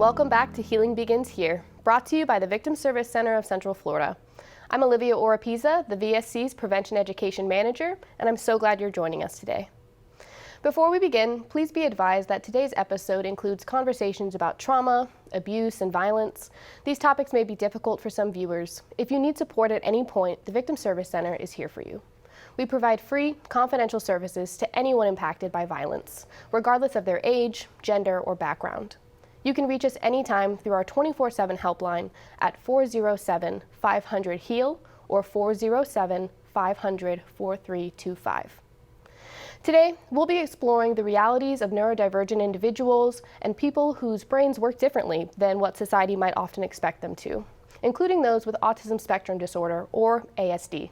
welcome back to Healing Begins Here, brought to you by the Victim Service Center of Central Florida. I'm Olivia Oropeza, the VSC's Prevention Education Manager, and I'm so glad you're joining us today. Before we begin, please be advised that today's episode includes conversations about trauma, abuse, and violence. These topics may be difficult for some viewers. If you need support at any point, the Victim Service Center is here for you. We provide free, confidential services to anyone impacted by violence, regardless of their age, gender, or background. You can reach us anytime through our 24/7 helpline at 407-500-HEAL or 407-500-4325. Today, we'll be exploring the realities of neurodivergent individuals and people whose brains work differently than what society might often expect them to, including those with Autism Spectrum Disorder, or ASD.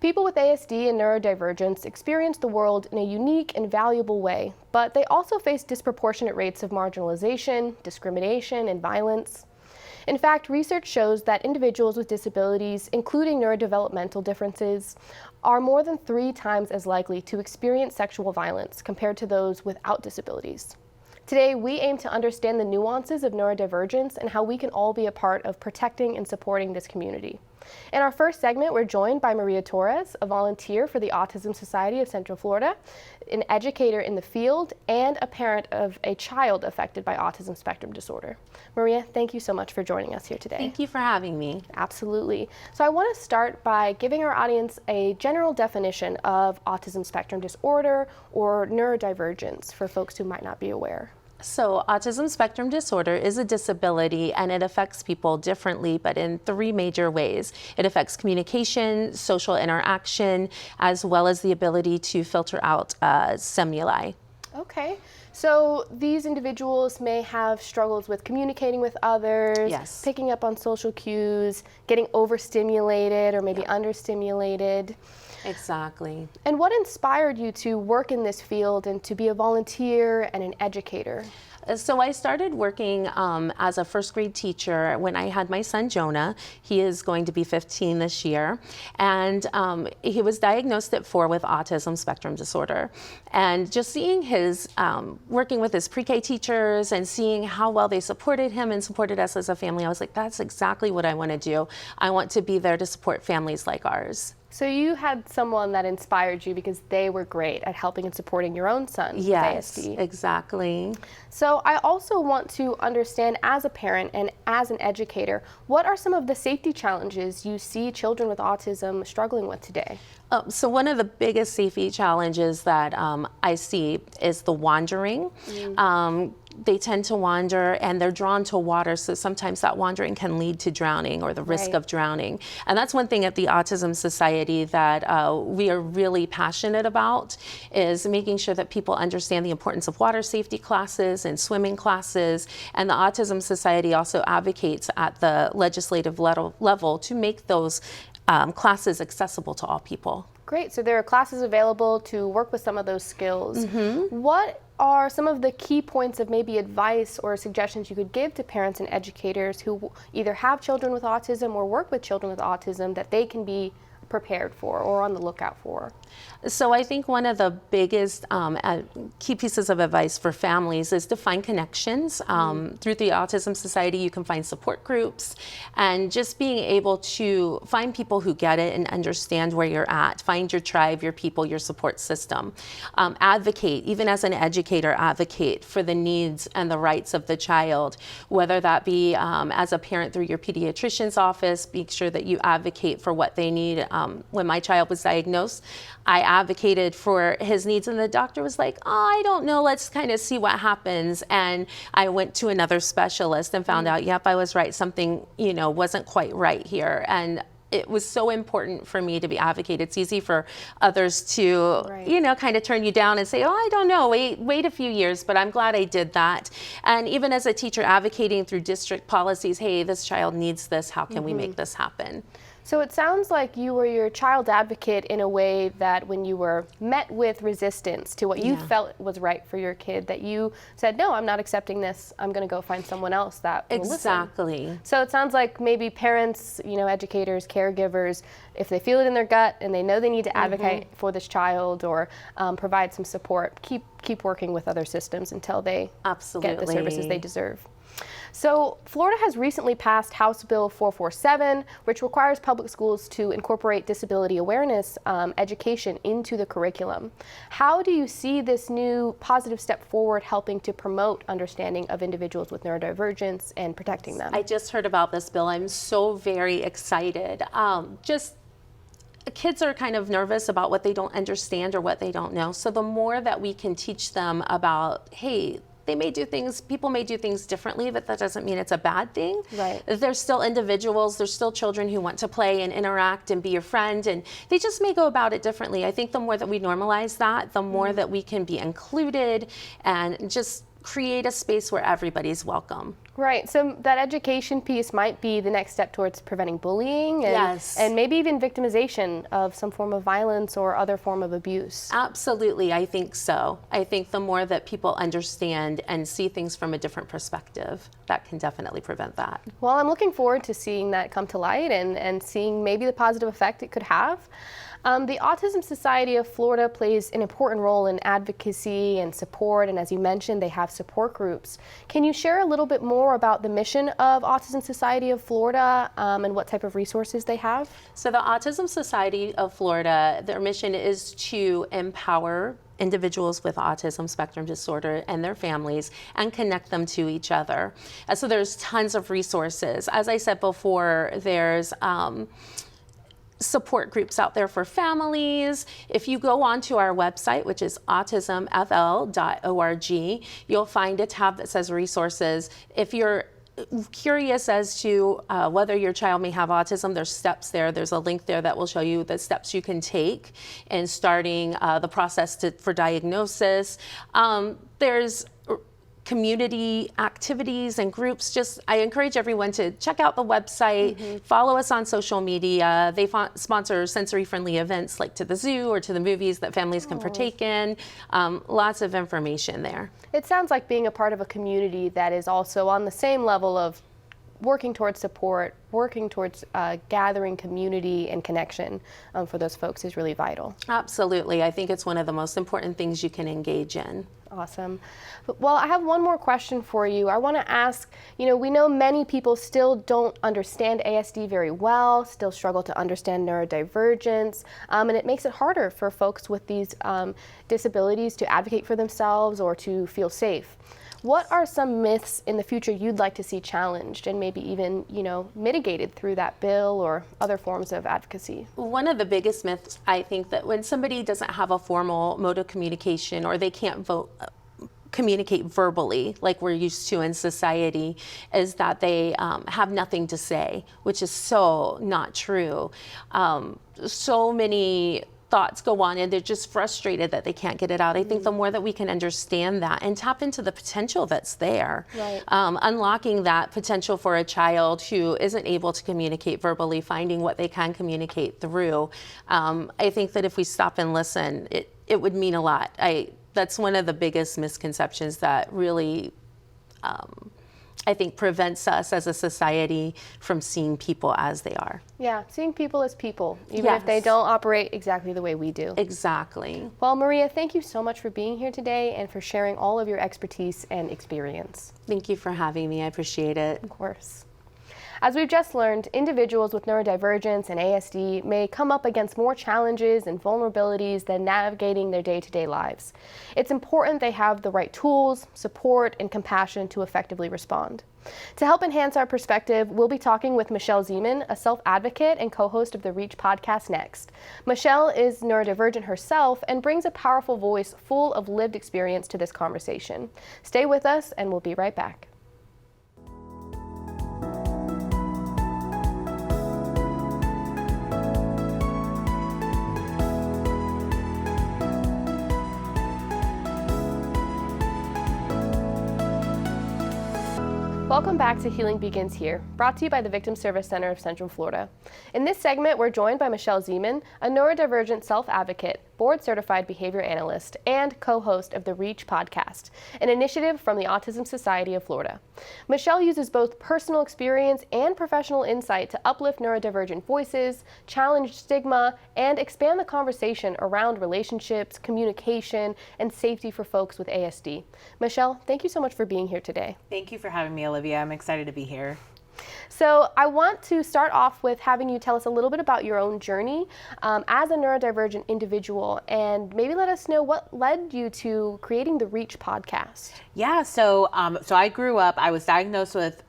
People with ASD and neurodivergence experience the world in a unique and valuable way, but they also face disproportionate rates of marginalization, discrimination, and violence. In fact, research shows that individuals with disabilities, including neurodevelopmental differences, are more than 3 times as likely to experience sexual violence compared to those without disabilities. Today, we aim to understand the nuances of neurodivergence and how we can all be a part of protecting and supporting this community. In our first segment, we're joined by Maria Torres, a volunteer for the Autism Society of Central Florida, an educator in the field, and a parent of a child affected by autism spectrum disorder. Maria, thank you so much for joining us here today. Thank you for having me. Absolutely. So I want to start by giving our audience a general definition of autism spectrum disorder or neurodivergence for folks who might not be aware. So autism spectrum disorder is a disability and it affects people differently, but in 3 major ways. It affects communication, social interaction, as well as the ability to filter out stimuli. Okay. So these individuals may have struggles with communicating with others, Yes. picking up on social cues, getting overstimulated or maybe understimulated. Exactly. And what inspired you to work in this field and to be a volunteer and an educator? So I started working as a first grade teacher when I had my son Jonah. He is going to be 15 this year. And he was diagnosed at 4 with autism spectrum disorder. And just seeing his, working with his pre-K teachers and seeing how well they supported him and supported us as a family, I was like, that's exactly what I want to do. I want to be there to support families like ours. So you had someone that inspired you because they were great at helping and supporting your own son with Yes, ASD. exactly. So I also want to understand, as a parent and as an educator, what are some of the safety challenges you see children with autism struggling with today? So one of the biggest safety challenges that I see is the wandering. They tend to wander and they're drawn to water, so sometimes that wandering can lead to drowning or the risk of drowning. And that's one thing at the Autism Society that we are really passionate about, is making sure that people understand the importance of water safety classes and swimming classes. And the Autism Society also advocates at the legislative level to make those classes accessible to all people. Great, so there are classes available to work with some of those skills. What are some of the key points of maybe advice or suggestions you could give to parents and educators who either have children with autism or work with children with autism that they can be prepared for or on the lookout for? So I think one of the biggest key pieces of advice for families is to find connections. Through the Autism Society, you can find support groups, and just being able to find people who get it and understand where you're at. Find your tribe, your people, your support system. Advocate, even as an educator, advocate for the needs and the rights of the child, whether that be as a parent through your pediatrician's office. Make sure that you advocate for what they need. When my child was diagnosed, I advocated for his needs, and the doctor was like, oh, I don't know, let's kind of see what happens. And I went to another specialist and found out, yep, I was right. Something, wasn't quite right here. And it was so important for me to be advocate. It's easy for others to, kind of turn you down and say, oh, I don't know, wait a few years, but I'm glad I did that. And even as a teacher, advocating through district policies, hey, this child needs this, how can we make this happen? So it sounds like you were your child advocate in a way that when you were met with resistance to what you felt was right for your kid, that you said, no, I'm not accepting this. I'm going to go find someone else that will Exactly. listen. So it sounds like maybe parents, educators, caregivers, if they feel it in their gut and they know they need to advocate for this child or provide some support, keep working with other systems until they get the services they deserve. So, Florida has recently passed House Bill 447, which requires public schools to incorporate disability awareness education into the curriculum. How do you see this new positive step forward helping to promote understanding of individuals with neurodivergence and protecting them? I just heard about this bill. I'm so very excited. Kids are kind of nervous about what they don't understand or what they don't know. So the more that we can teach them about, hey, people may do things differently, but that doesn't mean it's a bad thing. Right. There's still individuals, there's still children who want to play and interact and be your friend, and they just may go about it differently. I think the more that we normalize that, the more that we can be included and just create a space where everybody's welcome. Right, so that education piece might be the next step towards preventing bullying and, yes. and maybe even victimization of some form of violence or other form of abuse. Absolutely, I think so. I think the more that people understand and see things from a different perspective, that can definitely prevent that. Well, I'm looking forward to seeing that come to light and seeing maybe the positive effect it could have. The Autism Society of Florida plays an important role in advocacy and support, and as you mentioned, they have support groups. Can you share a little bit more about the mission of Autism Society of Florida and what type of resources they have? So the Autism Society of Florida, their mission is to empower individuals with autism spectrum disorder and their families and connect them to each other. So there's tons of resources. As I said before, there's support groups out there for families. If you go onto our website, which is autismfl.org, you'll find a tab that says resources. If you're curious as to whether your child may have autism, there's steps there. There's a link there that will show you the steps you can take in starting the process for diagnosis. There's community activities and groups. I encourage everyone to check out the website, follow us on social media. They sponsor sensory-friendly events like to the zoo or to the movies that families can partake in. Lots of information there. It sounds like being a part of a community that is also on the same level of working towards support, working towards gathering community and connection for those folks is really vital. Absolutely. I think it's one of the most important things you can engage in. Awesome. Well, I have one more question for you. I want to ask, we know many people still don't understand ASD very well, still struggle to understand neurodivergence, and it makes it harder for folks with these disabilities to advocate for themselves or to feel safe. What are some myths in the future you'd like to see challenged and maybe even, mitigated through that bill or other forms of advocacy? One of the biggest myths, I think, that when somebody doesn't have a formal mode of communication or they can't communicate verbally like we're used to in society, is that they have nothing to say, which is so not true. So many thoughts go on and they're just frustrated that they can't get it out. I think the more that we can understand that and tap into the potential that's there, right. Unlocking that potential for a child who isn't able to communicate verbally, finding what they can communicate through. I think that if we stop and listen, it would mean a lot. That's one of the biggest misconceptions that really I think prevents us as a society from seeing people as they are. Yeah, seeing people as people, even yes. if they don't operate exactly the way we do. Exactly. Well, Maria, thank you so much for being here today and for sharing all of your expertise and experience. Thank you for having me. I appreciate it. Of course. As we've just learned, individuals with neurodivergence and ASD may come up against more challenges and vulnerabilities than navigating their day-to-day lives. It's important they have the right tools, support, and compassion to effectively respond. To help enhance our perspective, we'll be talking with Michelle Zeman, a self-advocate and co-host of the Reach podcast next. Michelle is neurodivergent herself and brings a powerful voice full of lived experience to this conversation. Stay with us and we'll be right back. Welcome back to Healing Begins Here, brought to you by the Victim Service Center of Central Florida. In this segment, we're joined by Michelle Zeman, a neurodivergent self-advocate, board-certified behavior analyst, and co-host of the REACH podcast, an initiative from the Autism Society of Florida. Michelle uses both personal experience and professional insight to uplift neurodivergent voices, challenge stigma, and expand the conversation around relationships, communication, and safety for folks with ASD. Michelle, thank you so much for being here today. Thank you for having me, Olivia. I'm excited to be here. So I want to start off with having you tell us a little bit about your own journey as a neurodivergent individual, and maybe let us know what led you to creating the REACH podcast. Yeah, so I grew up, I was diagnosed with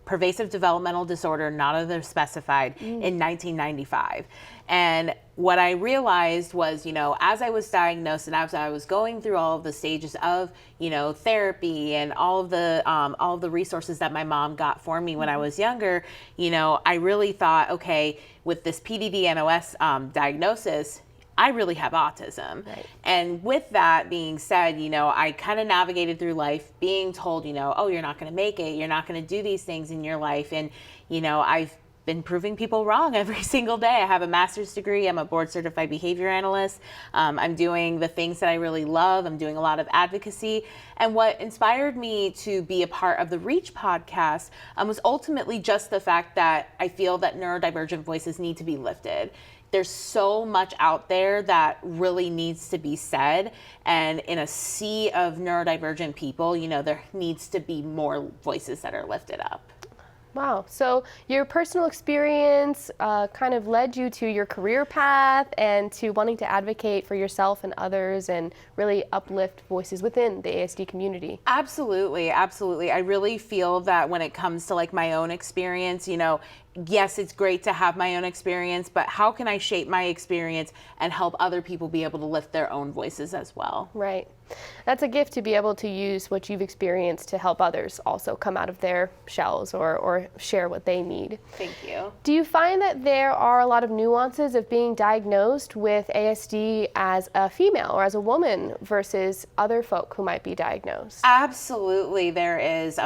pervasive developmental disorder, not other specified, in 1995. And what I realized was, as I was diagnosed and as I was going through all of the stages of, therapy and all of the resources that my mom got for me when I was younger, I really thought, okay, with this PDD-NOS diagnosis, I really have autism. Right. And with that being said, I kind of navigated through life being told, oh, you're not going to make it. You're not going to do these things in your life. And, I've been proving people wrong every single day. I have a master's degree. I'm a board certified behavior analyst. I'm doing the things that I really love. I'm doing a lot of advocacy. And what inspired me to be a part of the REACH podcast was ultimately just the fact that I feel that neurodivergent voices need to be lifted. There's so much out there that really needs to be said. And in a sea of neurodivergent people, there needs to be more voices that are lifted up. Wow. So your personal experience kind of led you to your career path and to wanting to advocate for yourself and others and really uplift voices within the ASD community. Absolutely. Absolutely. I really feel that when it comes to my own experience, yes, it's great to have my own experience, but how can I shape my experience and help other people be able to lift their own voices as well? Right. That's a gift to be able to use what you've experienced to help others also come out of their shells or share what they need. Thank you. Do you find that there are a lot of nuances of being diagnosed with ASD as a female or as a woman versus other folk who might be diagnosed? Absolutely, there is.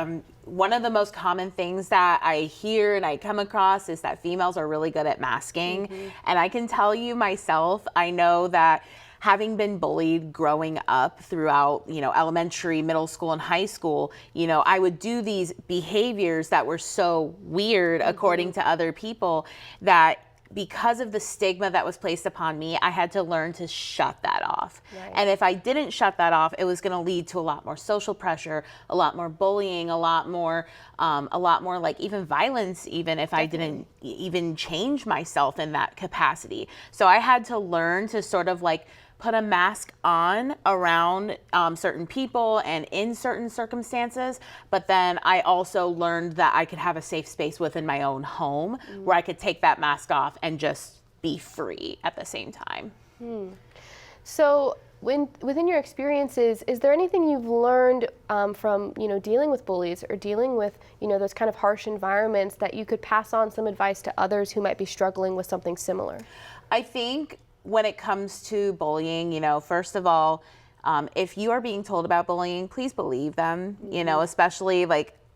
One of the most common things that I hear and I come across is that females are really good at masking. Mm-hmm. And I can tell you myself, I know that having been bullied growing up throughout, elementary, middle school, and high school, I would do these behaviors that were so weird, mm-hmm. according to other people, that because of the stigma that was placed upon me, I had to learn to shut that off. Right. And if I didn't shut that off, it was going to lead to a lot more social pressure, a lot more bullying, a lot more even violence, even if I didn't even change myself in that capacity. So I had to learn to sort of put a mask on around certain people and in certain circumstances. But then I also learned that I could have a safe space within my own home, mm-hmm. where I could take that mask off and just be free at the same time. So within your experiences, is there anything you've learned from dealing with bullies or dealing with those kind of harsh environments that you could pass on some advice to others who might be struggling with something similar? I think when it comes to bullying, first of all, if you are being told about bullying, please believe them, mm-hmm. Especially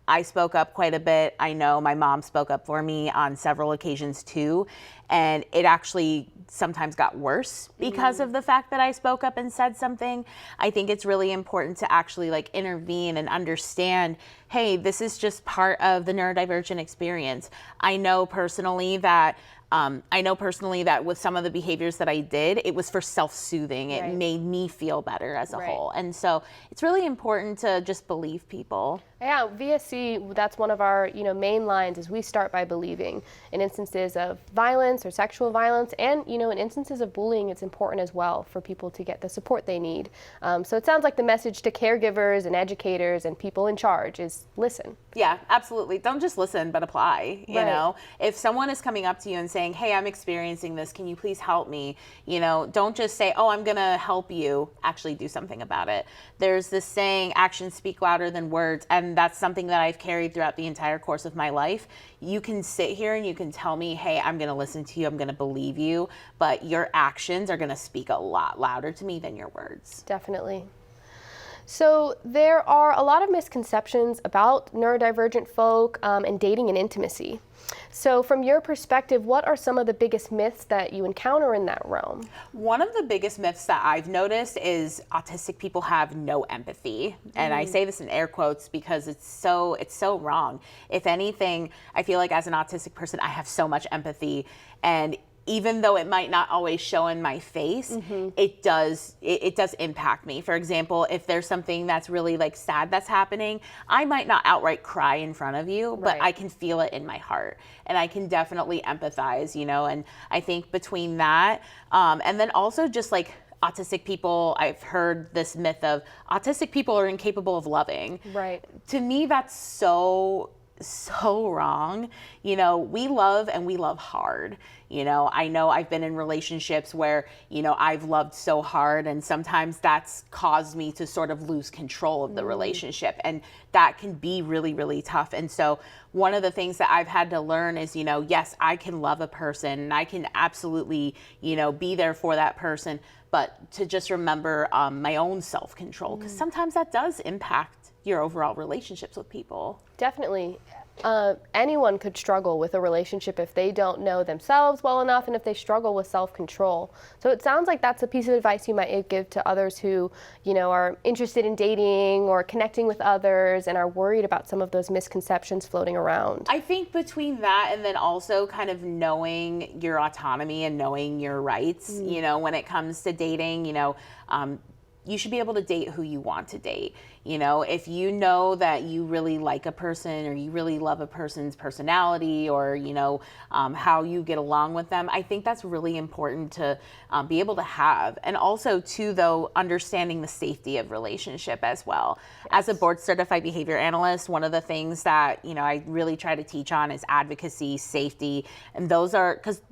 I spoke up quite a bit. I know my mom spoke up for me on several occasions too. And it actually sometimes got worse because mm-hmm. of the fact that I spoke up and said something. I think it's really important to actually intervene and understand, hey, this is just part of the neurodivergent experience. I know personally that with some of the behaviors that I did, it was for self-soothing. It made me feel better as a whole. And so it's really important to just believe people. Yeah, VSC, that's one of our main lines is we start by believing. In instances of violence or sexual violence and in instances of bullying, it's important as well for people to get the support they need. So it sounds like the message to caregivers and educators and people in charge is listen. Yeah, absolutely. Don't just listen, but apply. If someone is coming up to you and saying, hey, I'm experiencing this, can you please help me? Don't just say, oh, I'm going to help you. Actually do something about it. There's this saying, actions speak louder than words. And that's something that I've carried throughout the entire course of my life. You can sit here and you can tell me, hey, I'm going to listen to you. I'm going to believe you. But your actions are going to speak a lot louder to me than your words. Definitely. So there are a lot of misconceptions about neurodivergent folk and dating and intimacy. So from your perspective, what are some of the biggest myths that you encounter in that realm? One of the biggest myths that I've noticed is autistic people have no empathy. And I say this in air quotes because it's so wrong. If anything, I feel like as an autistic person, I have so much empathy, and even though it might not always show in my face, it does impact me. For example, if there's something that's really like sad that's happening, I might not outright cry in front of you, but Right. I can feel it in my heart, and I can definitely empathize, and I think between that, and then also just like autistic people, I've heard this myth of autistic people are incapable of loving. Right. To me, that's so wrong. We love, and we love hard. I know I've been in relationships where, I've loved so hard, and sometimes that's caused me to sort of lose control of the relationship. And that can be really, really tough. And so one of the things that I've had to learn is, yes, I can love a person and I can absolutely, be there for that person, but to just remember my own self-control, because sometimes that does impact your overall relationships with people. Definitely. Anyone could struggle with a relationship if they don't know themselves well enough and if they struggle with self-control. So it sounds like that's a piece of advice you might give to others who, are interested in dating or connecting with others and are worried about some of those misconceptions floating around. I think between that and then also kind of knowing your autonomy and knowing your rights, when it comes to dating, you should be able to date who you want to date. If you know that you really like a person or you really love a person's personality or, how you get along with them, I think that's really important to be able to have. And also, too, though, understanding the safety of relationship as well. Yes. As a board certified behavior analyst, one of the things that, I really try to teach on is advocacy, safety, and those are, because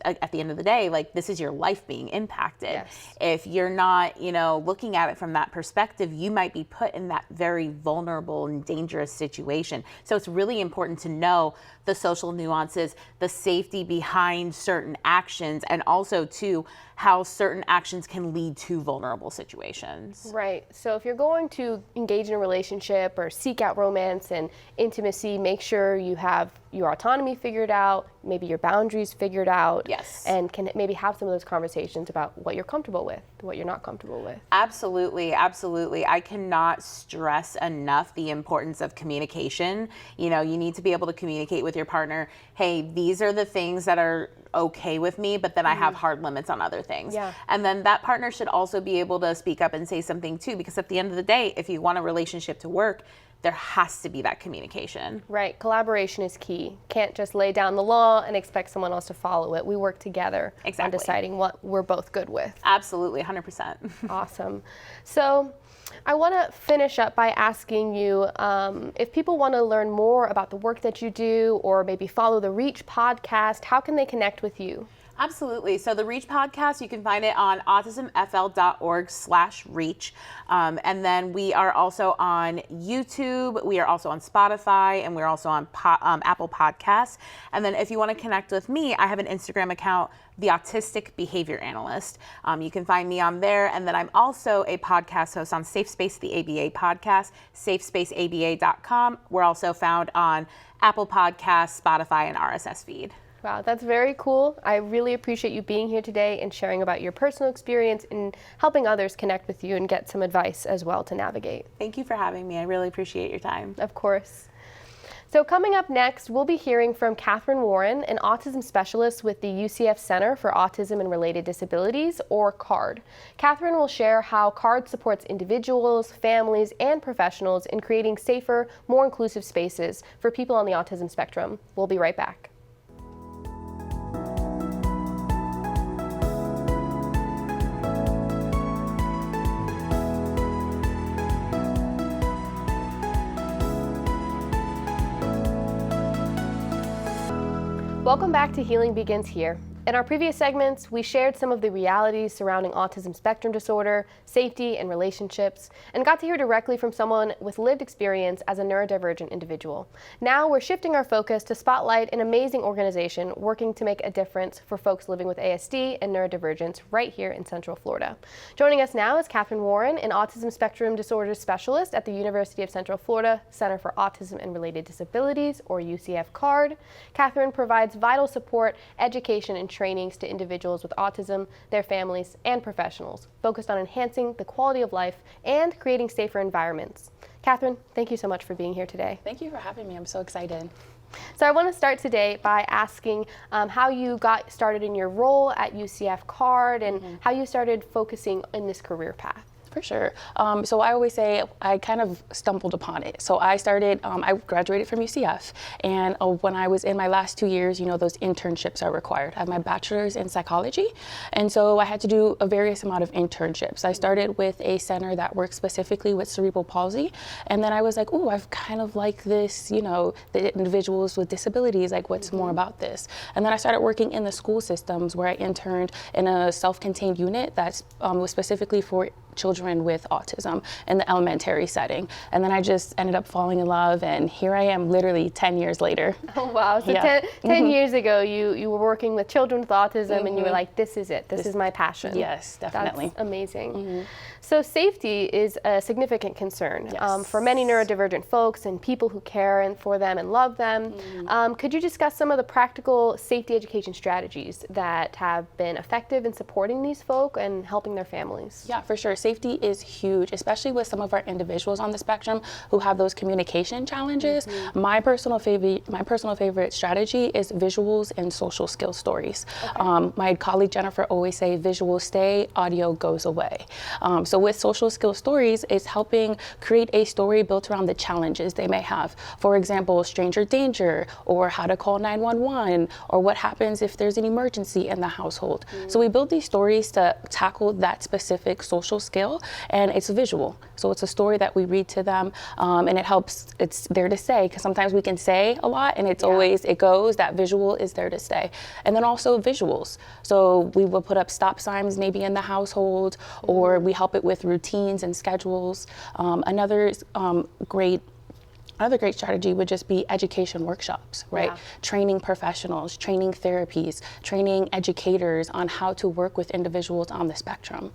at the end of the day, like, this is your life being impacted. Yes. If you're not, looking at it from that perspective, you might be put in that very vulnerable and dangerous situation. So it's really important to know the social nuances, the safety behind certain actions, and also too, how certain actions can lead to vulnerable situations. Right. So if you're going to engage in a relationship or seek out romance and intimacy, make sure you have your autonomy figured out, maybe your boundaries figured out. Yes. And can maybe have some of those conversations about what you're comfortable with, what you're not comfortable with. Absolutely, absolutely. I cannot stress enough the importance of communication. You need to be able to communicate with your partner, hey, these are the things that are okay with me, but then I have hard limits on other things. Yeah. And then that partner should also be able to speak up and say something too, because at the end of the day, if you want a relationship to work, there has to be that communication. Right. Collaboration is key. Can't just lay down the law and expect someone else to follow it. We work together on deciding what we're both good with. Absolutely, 100%. Awesome. So I want to finish up by asking you if people want to learn more about the work that you do or maybe follow the Reach podcast, how can they connect with you? Absolutely. So the Reach podcast, you can find it on autismfl.org/reach. And then we are also on YouTube. We are also on Spotify, and we're also on Apple Podcasts. And then if you want to connect with me, I have an Instagram account, The Autistic Behavior Analyst. You can find me on there. And then I'm also a podcast host on Safe Space, the ABA podcast, safespaceaba.com. We're also found on Apple Podcasts, Spotify, and RSS feed. Wow, that's very cool. I really appreciate you being here today and sharing about your personal experience and helping others connect with you and get some advice as well to navigate. Thank you for having me. I really appreciate your time. Of course. So coming up next, we'll be hearing from Catherine Warren, an autism specialist with the UCF Center for Autism and Related Disabilities, or CARD. Catherine will share how CARD supports individuals, families, and professionals in creating safer, more inclusive spaces for people on the autism spectrum. We'll be right back. Welcome back to Healing Begins Here. In our previous segments, we shared some of the realities surrounding autism spectrum disorder, safety, and relationships, and got to hear directly from someone with lived experience as a neurodivergent individual. Now we're shifting our focus to spotlight an amazing organization working to make a difference for folks living with ASD and neurodivergence right here in Central Florida. Joining us now is Catherine Warren, an Autism Spectrum Disorder Specialist at the University of Central Florida Center for Autism and Related Disabilities, or UCF CARD. Catherine provides vital support, education, and trainings to individuals with autism, their families, and professionals, focused on enhancing the quality of life and creating safer environments. Catherine, thank you so much for being here today. Thank you for having me. I'm so excited. So I want to start today by asking how you got started in your role at UCF CARD and how you started focusing in this career path. For sure. So I always say I kind of stumbled upon it. So I started, I graduated from UCF, and when I was in my last 2 years, you know, those internships are required. I have my bachelor's in psychology, and so I had to do a various amount of internships. I started with a center that works specifically with cerebral palsy, and then I was like, oh, I've kind of like this, you know, the individuals with disabilities, like what's more about this? And then I started working in the school systems where I interned in a self-contained unit that was specifically for children with autism in the elementary setting. And then I just ended up falling in love, and here I am literally 10 years later. Oh, wow. So Yeah. 10 years ago, you were working with children with autism and you were like, this is it. This is my passion. Yes, definitely. That's amazing. So safety is a significant concern Yes. for many neurodivergent folks and people who care for them and love them. Could you discuss some of the practical safety education strategies that have been effective in supporting these folk and helping their families? Yeah, for sure. Safety is huge, especially with some of our individuals on the spectrum who have those communication challenges. My personal favorite strategy is visuals and social skill stories. My colleague Jennifer always say visuals stay, audio goes away. So with social skill stories, it's helping create a story built around the challenges they may have. For example, stranger danger, or how to call 911, or what happens if there's an emergency in the household. So we build these stories to tackle that specific social skill, and it's visual. So it's a story that we read to them, and it helps, it's there to stay, because sometimes we can say a lot and it's always, it goes, that visual is there to stay. And then also visuals. So we will put up stop signs maybe in the household, or we help it with routines and schedules. Another great strategy would just be education workshops, right? Yeah. Training professionals, training therapies, training educators on how to work with individuals on the spectrum.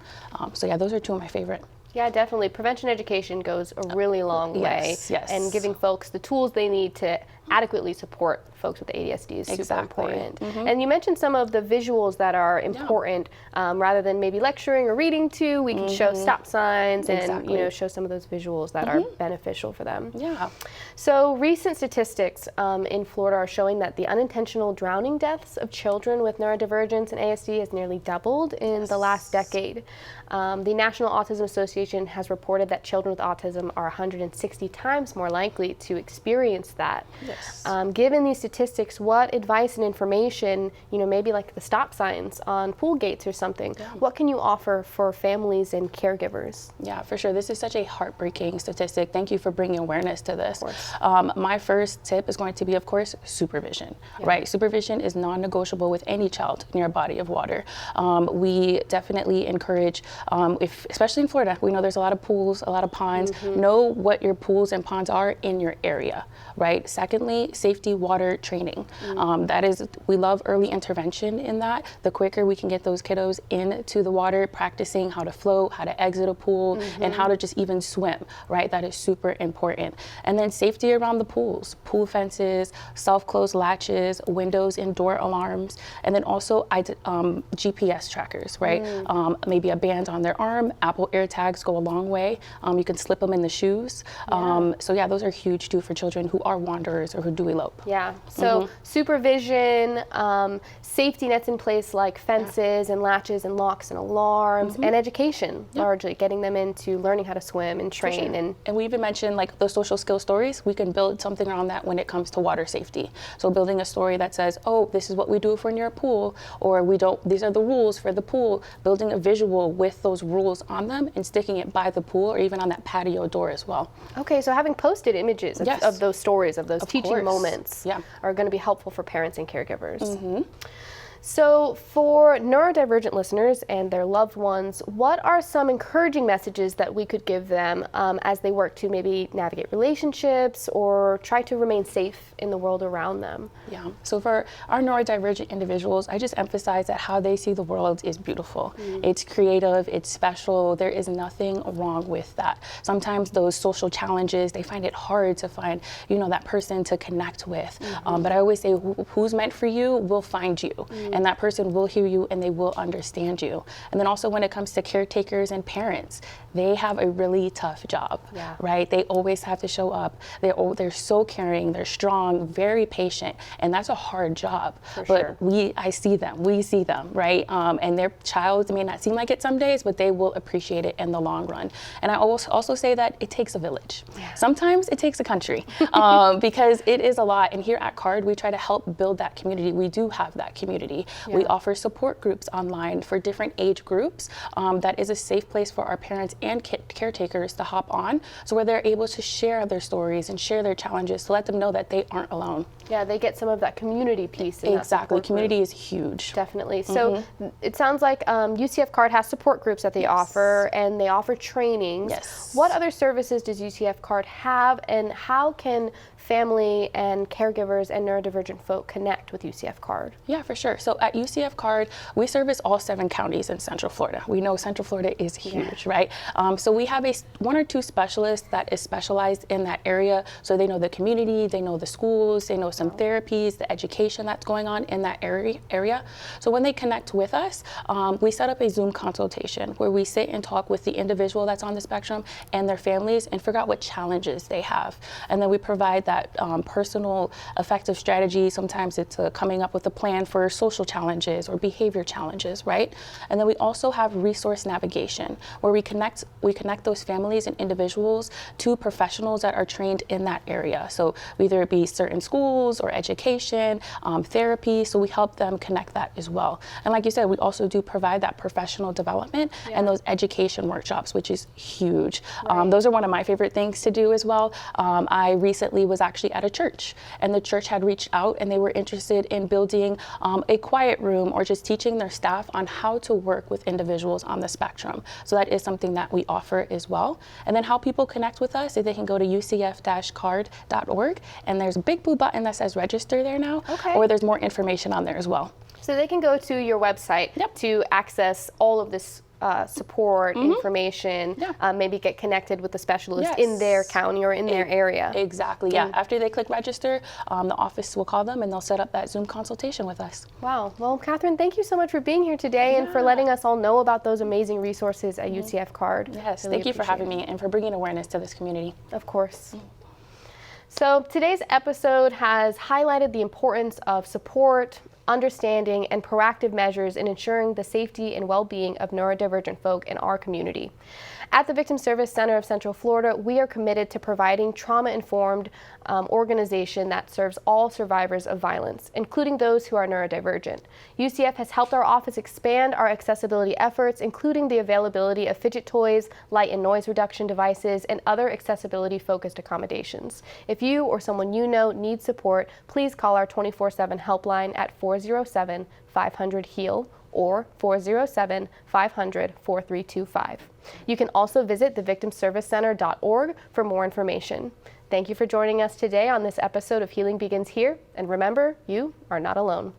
So yeah, those are two of my favorite. Yeah, definitely. Prevention education goes a really long way. Yes. And giving folks the tools they need to adequately support folks with ADSD is super Exactly. important. And you mentioned some of the visuals that are important. Rather than maybe lecturing or reading to, we can show stop signs and Exactly. show some of those visuals that are beneficial for them. Yeah. So recent statistics in Florida are showing that the unintentional drowning deaths of children with neurodivergence and ASD has nearly doubled in the last decade. The National Autism Association has reported that children with autism are 160 times more likely to experience that. Yes. Given these statistics, what advice and information, maybe like the stop signs on pool gates or something, what can you offer for families and caregivers? Yeah, for sure. This is such a heartbreaking statistic. Thank you for bringing awareness to this. My first tip is going to be, of course, supervision, right? Supervision is non-negotiable with any child near a body of water. We definitely encourage, especially in Florida, we know there's a lot of pools, a lot of ponds. Know what your pools and ponds are in your area, right? Secondly, safety water training. That is, we love early intervention in that. The quicker we can get those kiddos into the water, practicing how to float, how to exit a pool, and how to just even swim, right? That is super important. And then safety around the pools, pool fences, self-closed latches, windows and door alarms, and then also GPS trackers, right? Maybe a band on their arm. Apple AirTags go a long way. You can slip them in the shoes. So yeah, those are huge too for children who are wanderers or who do elope. Yeah, so supervision, safety nets in place like fences and latches and locks and alarms, and education, largely getting them into learning how to swim and train. And we even mentioned like the social skill stories. We can build something around that when it comes to water safety. So building a story that says, oh, this is what we do if we're near a pool, or these are the rules for the pool. Building a visual with those rules on them and sticking it by the pool or even on that patio door as well. Okay, so having posted images of those stories, of those teaching moments are going to be helpful for parents and caregivers. So for neurodivergent listeners and their loved ones, what are some encouraging messages that we could give them as they work to maybe navigate relationships or try to remain safe in the world around them? Yeah, so for our neurodivergent individuals, I just emphasize that how they see the world is beautiful. It's creative, it's special, there is nothing wrong with that. Sometimes those social challenges, they find it hard to find, that person to connect with. But I always say, who's meant for you will find you. And that person will hear you and they will understand you. And then also when it comes to caretakers and parents, they have a really tough job, right? They always have to show up. They're so caring, they're strong, very patient, and that's a hard job. But we see them, right? And their child may not seem like it some days, but they will appreciate it in the long run. And I also say that it takes a village. Sometimes it takes a country because it is a lot. And here at CARD, we try to help build that community. We do have that community. We offer support groups online for different age groups. That is a safe place for our parents and caretakers to hop on, so where they're able to share their stories and share their challenges to let them know that they aren't alone. Yeah, they get some of that community piece. Exactly, community is huge. Definitely. So it sounds like UCF CARD has support groups that they offer, and they offer trainings. What other services does UCF CARD have, and how can family and caregivers and neurodivergent folk connect with UCF CARD? Yeah, for sure. So at UCF CARD, we service all 7 counties in Central Florida. We know Central Florida is huge, right? So we have 1 or 2 specialists that is specialized in that area. So they know the community, they know the schools, they know some therapies, the education that's going on in that area. So when they connect with us, we set up a Zoom consultation where we sit and talk with the individual that's on the spectrum and their families and figure out what challenges they have. And then we provide that personal effective strategy. Sometimes it's coming up with a plan for social challenges or behavior challenges, right? And then we also have resource navigation, where we connect those families and individuals to professionals that are trained in that area. So whether it be certain schools or education, therapy, so we help them connect that as well. And like you said, we also do provide that professional development and those education workshops, which is huge. Those are one of my favorite things to do as well. I recently was actually at a church, and the church had reached out and they were interested in building a quiet room or just teaching their staff on how to work with individuals on the spectrum. So that is something that we offer as well. And then how people connect with us is they can go to ucf-card.org, and there's a big blue button that says register there now, or there's more information on there as well. So they can go to your website to access all of this support, information, maybe get connected with the specialist in their county or in their area. Exactly, After they click register, the office will call them and they'll set up that Zoom consultation with us. Wow. Well, Catherine, thank you so much for being here today and for letting us all know about those amazing resources at UCF CARD. Yes, really thank you for having me and for bringing awareness to this community. Of course. So today's episode has highlighted the importance of support, understanding, and proactive measures in ensuring the safety and well-being of neurodivergent folk in our community. At the Victim Service Center of Central Florida, we are committed to providing trauma-informed organization that serves all survivors of violence, including those who are neurodivergent. UCF has helped our office expand our accessibility efforts, including the availability of fidget toys, light and noise reduction devices, and other accessibility-focused accommodations. If you or someone you know needs support, please call our 24/7 helpline at 407-500-HEAL or 407-500-4325. You can also visit thevictimservicecenter.org for more information. Thank you for joining us today on this episode of Healing Begins Here, and remember, you are not alone.